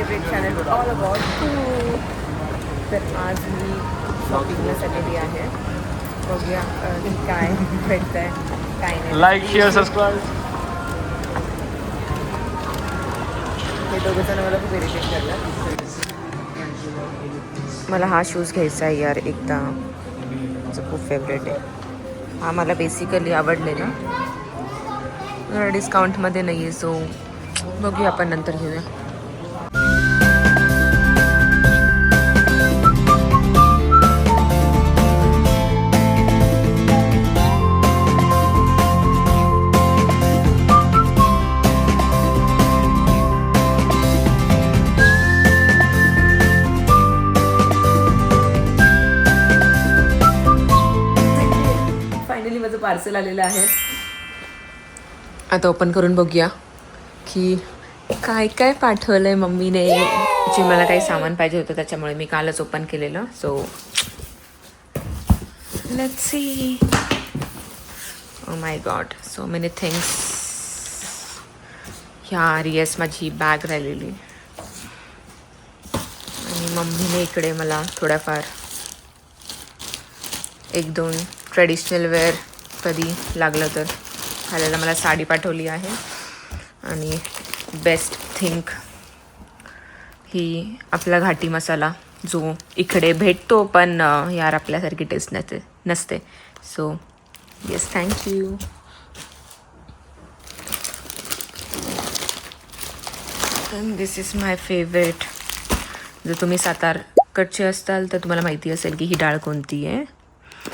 Favourite channel all about food. तर आज मी शॉपिंगला चाललेली आहे. बघूया की काय भेटतंय काय नाही. Like share subscribe. हे दोघं जण मला खूप इरिटेट करतात. मला हा शूज घ्यायचा आहे यार एकदा, माझं खूप फेवरेट आहे. हा मला बेसिकली आवडलेला, डिस्काउंटमध्ये नाही आहे, सो बघूया आपण नंतर घेऊया. फायनली माझं पार्सल आलेलं आहे. आता ओपन करून बघूया की काय काय पाठवलं आहे मम्मीने. जे मला काही सामान पाहिजे होतं त्याच्यामुळे मी कालच ओपन केलेलं. So let's see. Oh my God, so many things. यार येस, माझी बॅग राहिलेली आणि मम्मीने इकडे मला थोड्याफार एक दोन ट्रेडिशनल वेअर कधी लागलं तर घालायला मला साडी पाठवली आहे. आणि बेस्ट थिंक ही आपला घाटी मसाला जो इकडे भेटतो पण यार आपल्यासारखी टेस्ट नसते. So yes, thank you. And this is my favourite. जर तुम्ही सातारकडचे असाल तर तुम्हाला माहिती असेल की ही डाळ कोणती आहे.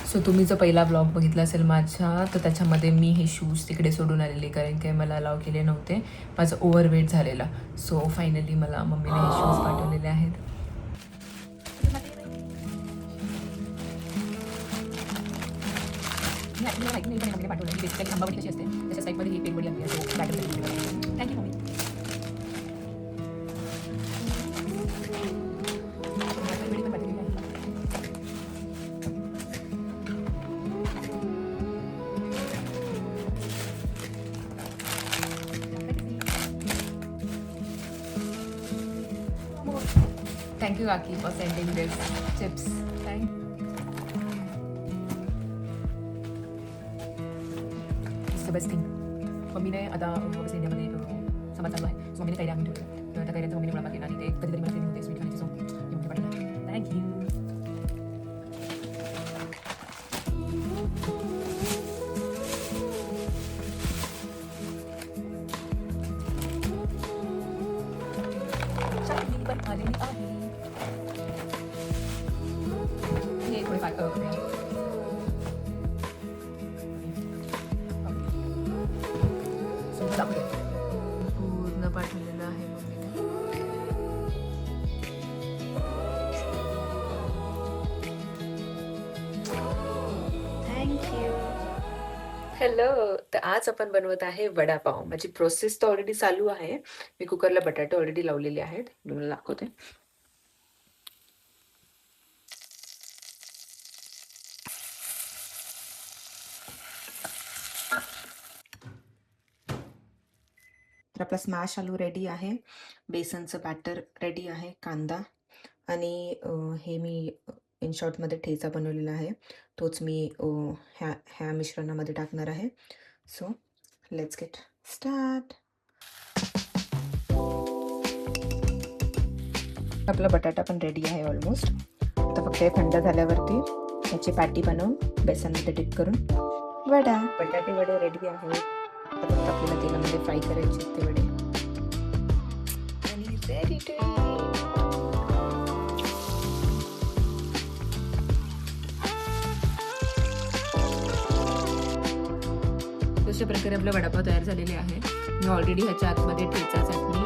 सो तुम्ही जर पहिला ब्लॉग बघितला असेल माझा तर त्याच्यामध्ये मी हे शूज तिकडे सोडून आलेले, कारण की मला अलाव केले नव्हते. माझं ओव्हरवेट झालेला. सो फायनली मला मम्मीने हे शूज पाठवलेले आहेत. Thank you. Thank you, Aki, for sending this chips. Thank you. It's the best thing. मम्मीने आता इंडियामध्ये समाज चालू आहे. सो मम्मीने कैऱ्या आणून ठेवल्या. तर त्या कैऱ्यांचा मम्मीने मला केला आणि ते कधीतरी मला होते स्वीट खाण्याची. सो हे मम्मी पाठवलं. थँक्यू. पूर्ण पाठवलेलं आहे मम्मीने. थँक्यू. हॅलो. तर आज आपण बनवत आहे वडापाव. माझी प्रोसेस तर ऑलरेडी चालू आहे. मी कुकरला बटाटे ऑलरेडी लावलेले आहेत. मी मला दाखवते. तर आपला स्मॅश आलू रेडी आहे. बेसनचं बॅटर रेडी आहे. कांदा आणि हे मी इन शॉर्टमध्ये ठेचा बनवलेला आहे. तोच मी ह्या मिश्रणामध्ये टाकणार आहे. So let's get start. आपला बटाटा पण रेडी आहे ऑलमोस्ट. आता फक्त हे थंड झाल्यावरती ह्याची पॅटी बनवून बेसनमध्ये डिप करून वडा. बटाटे वडे रेडी आहेत. आता फक्त आपल्याला तेलामध्ये फ्राय करायचे ते वडे. आणि रेडी टू ईट. अशा प्रकारे आपला वडापाव तयार झालेले आहे. मी ऑलरेडी ह्याच्या आतमध्ये ठेचा, चटणी